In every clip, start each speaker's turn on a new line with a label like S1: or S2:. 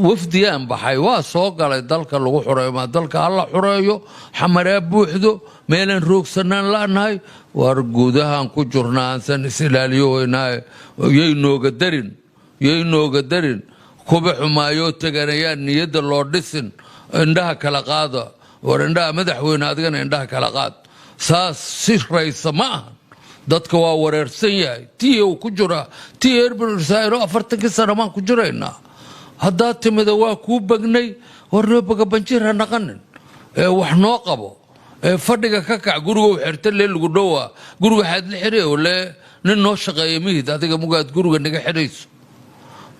S1: wafdiyaan baxay waa soo galay dalka lagu xureeyo ma dalka alla xureeyo xamaree buuxdo meelan roogsanaan la'nahay war guudahan ku jirnaa san isilaaliyoynaa yay nooga darin kuba xumaayo taganayaan niyada loo dhisin indhaha kala qaada war indhaha madaxweyne adigana indhaha kala qaad saas si raysa ma aha dadka waa wareersan yahay tii uu ku jira tii Herbert Sairo 40 sano ma ku jiraynaa hadda timida waa ku bagnay warno baga banjir naqanin wax noo qabo fadhiga ka kac guriga u xirta leelgu dhawaa guriga xad la xirey wala nin noo shaqeeyo mid adiga mugaad guriga naga xirayso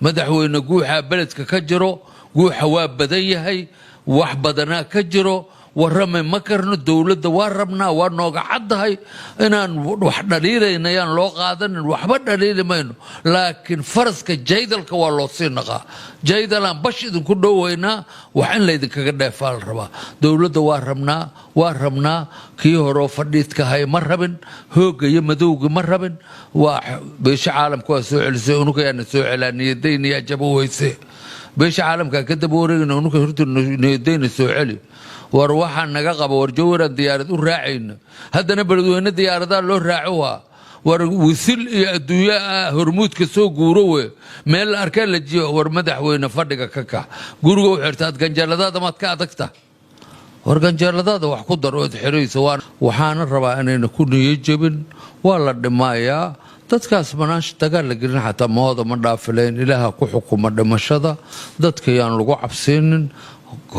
S1: madaxweyne guuxa beledka ka jiro guuxa waa badan yahay wax badana ka jiro warame ma karno dawladda waa rabnaa waa nooga caddahay inaan wax dhaliilaynayaan loo qaadanin waxba dhaliilimayno laakiin faraska jaydalka waa loo sii naqaa jaydalaan bash idinku dhowaynaa wax in laydinkaga dheefaa la rabaa dawladda waa rabnaa kii horeo fadhiidka hay ma rabin hoogga iyo madowga ma rabin waa beesha caalamka waa soo celisay unukayaana soo celaa niyadaynayaa jabo weyse beesha caalamka ka daba wareegna unuka horta niyadayna soo celi war waxaan naga qabo war jawran diyaarad u raacayna haddana beledweyne diyaaradaha loo raaco waa war wisil iyo adduunya hormuudka soo guuro we meel arkaan la jiyo war madaxweyne fadhiga ka kac guriga u xirtaad ganjeeladaada maad ka adagta war ganjeeladaada wax ku dar ood xiraysa waxaana rabaa inayna ku niyo jabin waa la dhimayaa dadkaas banaash dagaal la gelin xataa mooda ma dhaafileen ilaaha ku xukuma dhimashada dadka yaan lagu cabsinin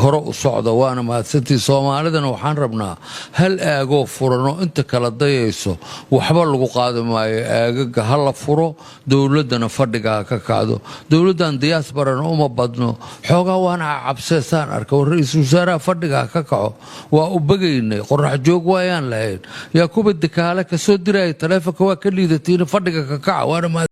S1: hore u socda waana mahadsantii Soomaalidana waxaan rabnaa hal aagoo furano inta kala dayayso waxba lagu qaadi maayo aagaga hala furo dawladana fadhiga ka kacdo dawladan diaspora uma badno xoogaa waana cabseysaan arka ra'iisul wasaaraha fadhiga ka kaco waa u bagaynay qorax joog waayaan lahayn yaa kuba dikaale ka soo diray taleefanka waa ka liidatiin fadhiga ka kaca waana